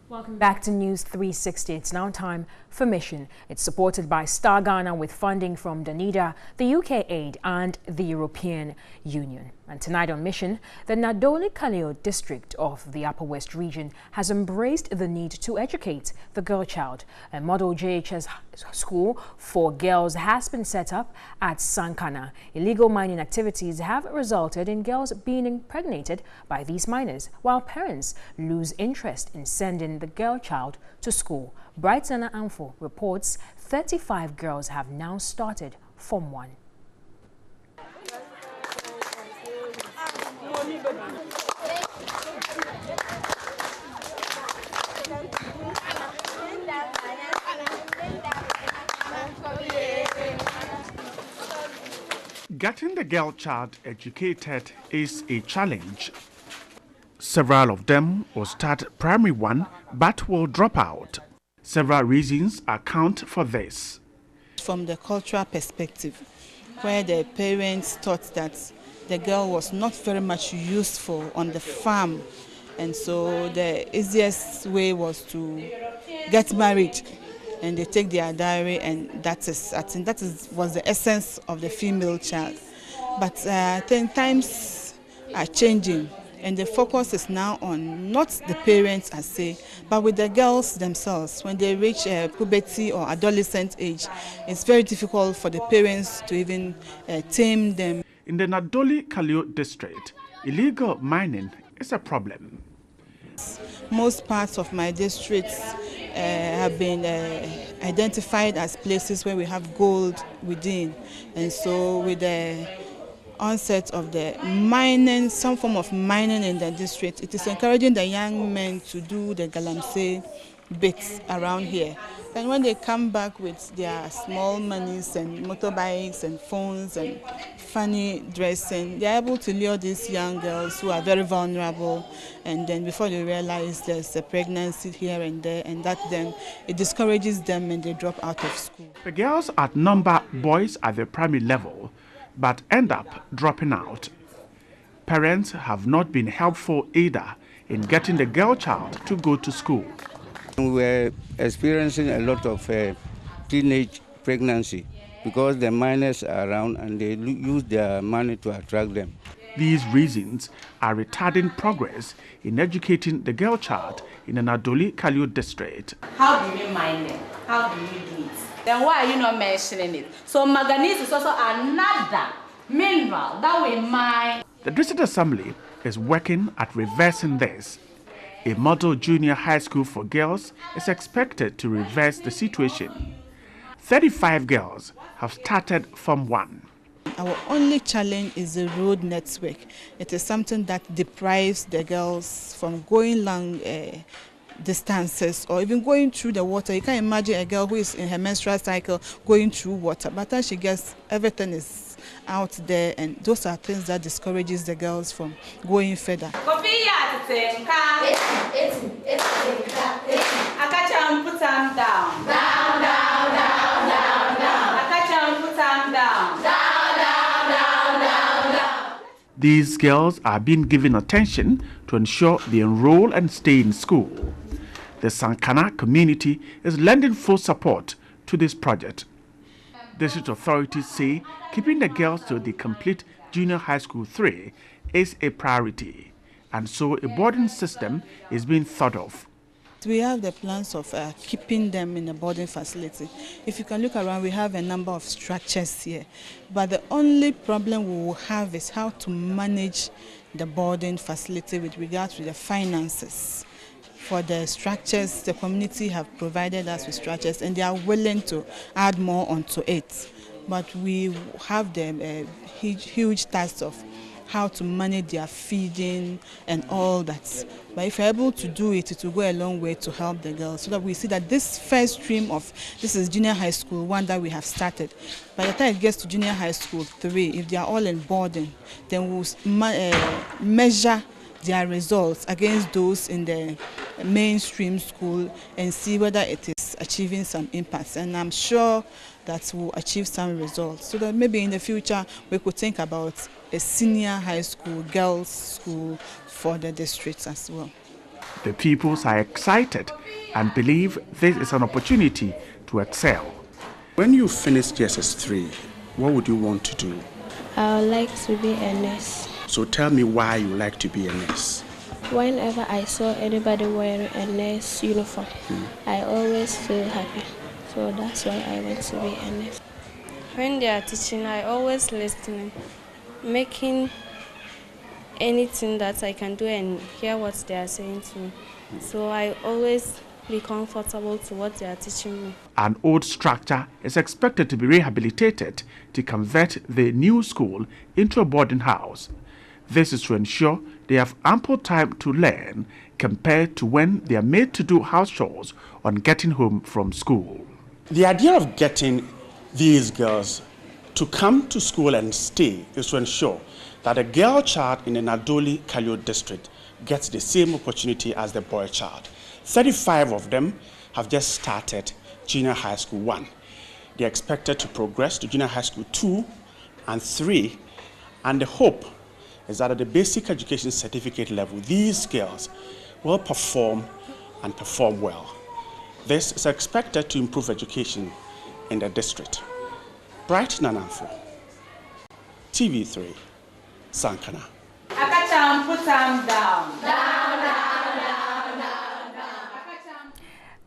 Welcome back to News 360. It's now time for Mission. It's supported by Star Ghana with funding from Danida, the UK Aid and the European Union. And tonight on Mission, the Nadoli-Kaleo district of the Upper West region has embraced the need to educate the girl child. A model JHS school for girls has been set up at Sankana. Illegal mining activities have resulted in girls being impregnated by these miners, while parents lose interest in sending the girl child to school. Brightsana Amfo reports 35 girls have now started Form 1. Getting the girl child educated is a challenge. Several of them will start primary 1 but will drop out. Several reasons account for this. From the cultural perspective, where the parents thought that the girl was not very much useful on the farm, and so the easiest way was to get married, and they take their dowry, and I think that was the essence of the female child. But I think times are changing, and the focus is now on not the parents as say, but with the girls themselves. When they reach puberty or adolescent age, it's very difficult for the parents to even tame them. In the Nadoli-Kaleo district, illegal mining is a problem. Most parts of my districts have been identified as places where we have gold within, and so with the onset of the mining, some form of mining in the district, it is encouraging the young men to do the galamsey bits around here. And when they come back with their small monies and motorbikes and phones and funny dressing, they're able to lure these young girls who are very vulnerable, and then before they realize there's a pregnancy here and there, and that then it discourages them and they drop out of school. The girls outnumber boys at the primary level but end up dropping out. Parents have not been helpful either in getting the girl child to go to school. We're experiencing a lot of teenage pregnancy because the minors are around and they use their money to attract them. These reasons are retarding progress in educating the girl child in the Nadoli-Kaleo district. How do you mine them? How do you do it? Then why are you not mentioning it? So manganese is also another mineral that we mine. The district assembly is working at reversing this. A model junior high school for girls is expected to reverse the situation. 35 girls have started Form 1. Our only challenge is the road network. It is something that deprives the girls from going long distances or even going through the water. You can imagine a girl who is in her menstrual cycle going through water, but then she gets everything is out there, and those are things that discourages the girls from going further. These girls are being given attention to ensure they enroll and stay in school. The Sankana community is lending full support to this project. District authorities say keeping the girls to the complete junior high school 3 is a priority, and so a boarding system is being thought of. We have the plans of keeping them in a boarding facility. If you can look around, we have a number of structures here, but the only problem we will have is how to manage the boarding facility with regard to the finances. For the structures, the community have provided us with structures, and they are willing to add more onto it. But we have the huge task of how to manage their feeding and all that. But if you're able to do it, it will go a long way to help the girls, so that we see that this first stream of, this is junior high school 1 that we have started. By the time it gets to junior high school 3, if they are all in boarding, then we'll measure their results against those in the mainstream school and see whether it is achieving some impacts. And I'm sure that we'll achieve some results, so that maybe in the future we could think about a senior high school, girls' school for the districts as well. The pupils are excited and believe this is an opportunity to excel. When you finish GSS3, what would you want to do? I would like to be a nurse. So tell me why you like to be a nurse. Whenever I saw anybody wearing a nurse uniform, I always feel happy. So that's why I want to be a nurse. When they are teaching, I always listen, making anything that I can do and hear what they are saying to me. So I always be comfortable to what they are teaching me. An old structure is expected to be rehabilitated to convert the new school into a boarding house. This is to ensure they have ample time to learn compared to when they are made to do house chores on getting home from school. The idea of getting these girls to come to school and stay is to ensure that a girl child in the Nadoli Kalio district gets the same opportunity as the boy child. 35 of them have just started junior high school 1. They are expected to progress to junior high school 2 and 3, and the hope is that at the basic education certificate level, these girls will perform and perform well. This is expected to improve education in the district. Bright Nanamfo, TV3, Sankana. Akacham, put them down.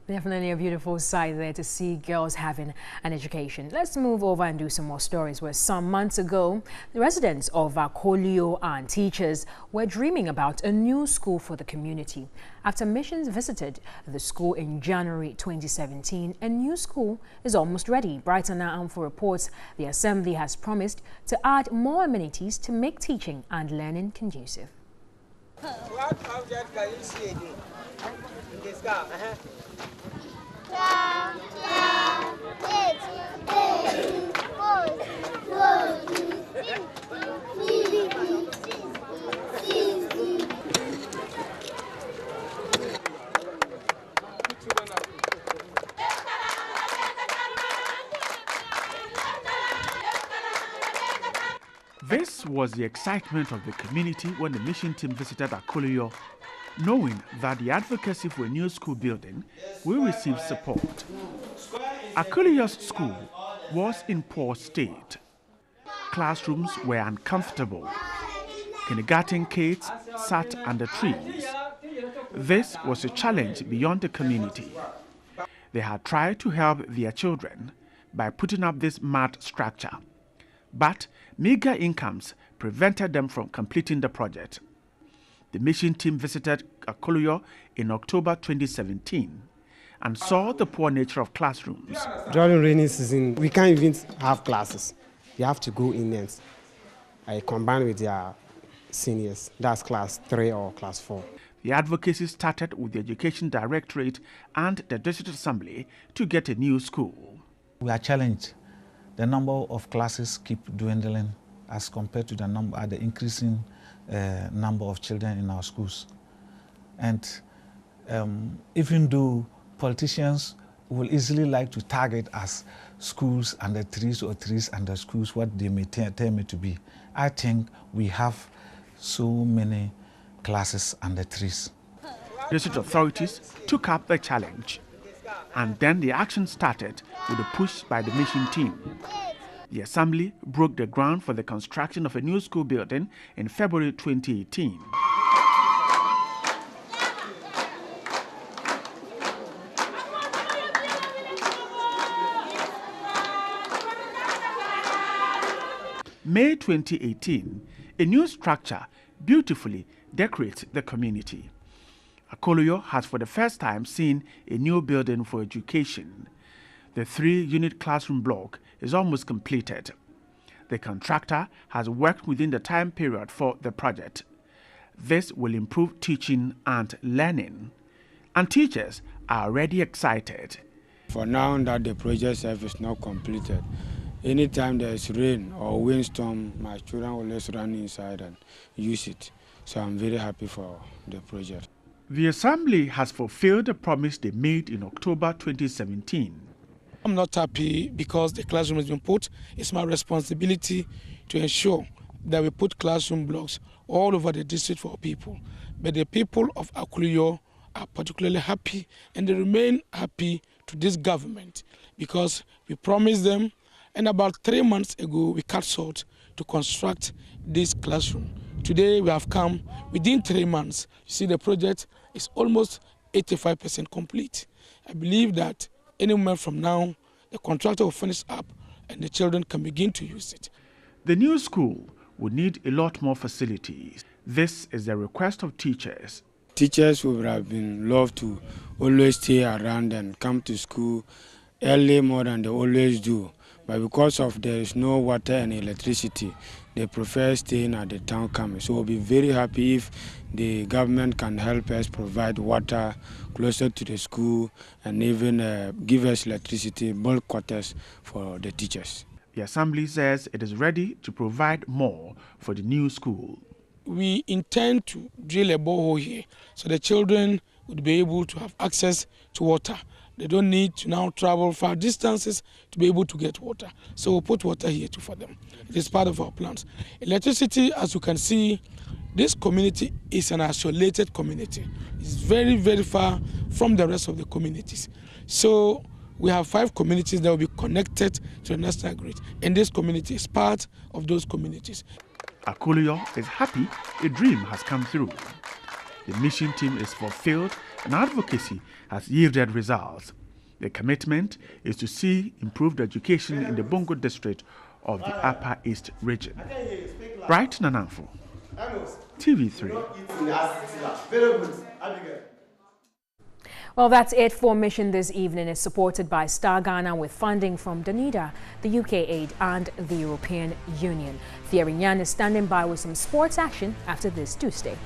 Definitely a beautiful sight there to see girls having an education. Let's move over and do some more stories where some months ago, the residents of Akolio and teachers were dreaming about a new school for the community. After missions visited the school in January 2017, a new school is almost ready. Brighton Nanamfo reports the assembly has promised to add more amenities to make teaching and learning conducive. This was the excitement of the community when the mission team visited Akolio, knowing that the advocacy for a new school building will receive support. Akolio's school was in poor state. Classrooms were uncomfortable. Kindergarten kids sat under trees. This was a challenge beyond the community. They had tried to help their children by putting up this mud structure, but meager incomes prevented them from completing the project. The mission team visited Akolio in October 2017 and saw the poor nature of classrooms. During rainy season, we can't even have classes. You have to go in and combine with their seniors. That's class 3 or class 4. The advocacy started with the Education Directorate and the District Assembly to get a new school. We are challenged. The number of classes keep dwindling as compared to the increasing number of children in our schools. And even though politicians will easily like to target as schools under trees or trees under schools, what they may tell me to be, I think we have so many classes under trees. District authorities took up the challenge, and then the action started with a push by the mission team. The assembly broke the ground for the construction of a new school building in February 2018. May 2018, a new structure beautifully decorates the community. Akolio has for the first time seen a new building for education. The 3-unit classroom block is almost completed. The contractor has worked within the time period for the project. This will improve teaching and learning, and teachers are already excited. For now that the project is not completed, anytime there is rain or windstorm, my children will always run inside and use it. So I'm very happy for the project. The assembly has fulfilled the promise they made in October 2017. I'm not happy because the classroom has been put. It's my responsibility to ensure that we put classroom blocks all over the district for people. But the people of Akuluyo are particularly happy, and they remain happy to this government because we promised them, and about 3 months ago we cut short to construct this classroom. Today we have come within 3 months. You see, the project is almost 85% complete. I believe that any moment from now, the contractor will finish up and the children can begin to use it. The new school would need a lot more facilities. This is the request of teachers. Teachers would have been loved to always stay around and come to school early more than they always do. But because of there is no water and electricity, they prefer staying at the town campus. So we'll be very happy if the government can help us provide water closer to the school and even give us electricity, bulk quarters for the teachers. The Assembly says it is ready to provide more for the new school. We intend to drill a borehole here so the children would be able to have access to water. They don't need to now travel far distances to be able to get water. So we'll put water here for them. It is part of our plans. Electricity, as you can see, this community is an isolated community. It's very, very far from the rest of the communities. So we have 5 communities that will be connected to the national grid, and this community is part of those communities. Akuluyo is happy a dream has come through. The mission team is fulfilled and advocacy has yielded results. The commitment is to see improved education in the Bongo district of the Upper East region. Bright Nananfo, TV3. Well, that's it for Mission this evening. It's supported by Star Ghana with funding from Danida, the UK Aid and the European Union. Thierry Nyan is standing by with some sports action after this Tuesday.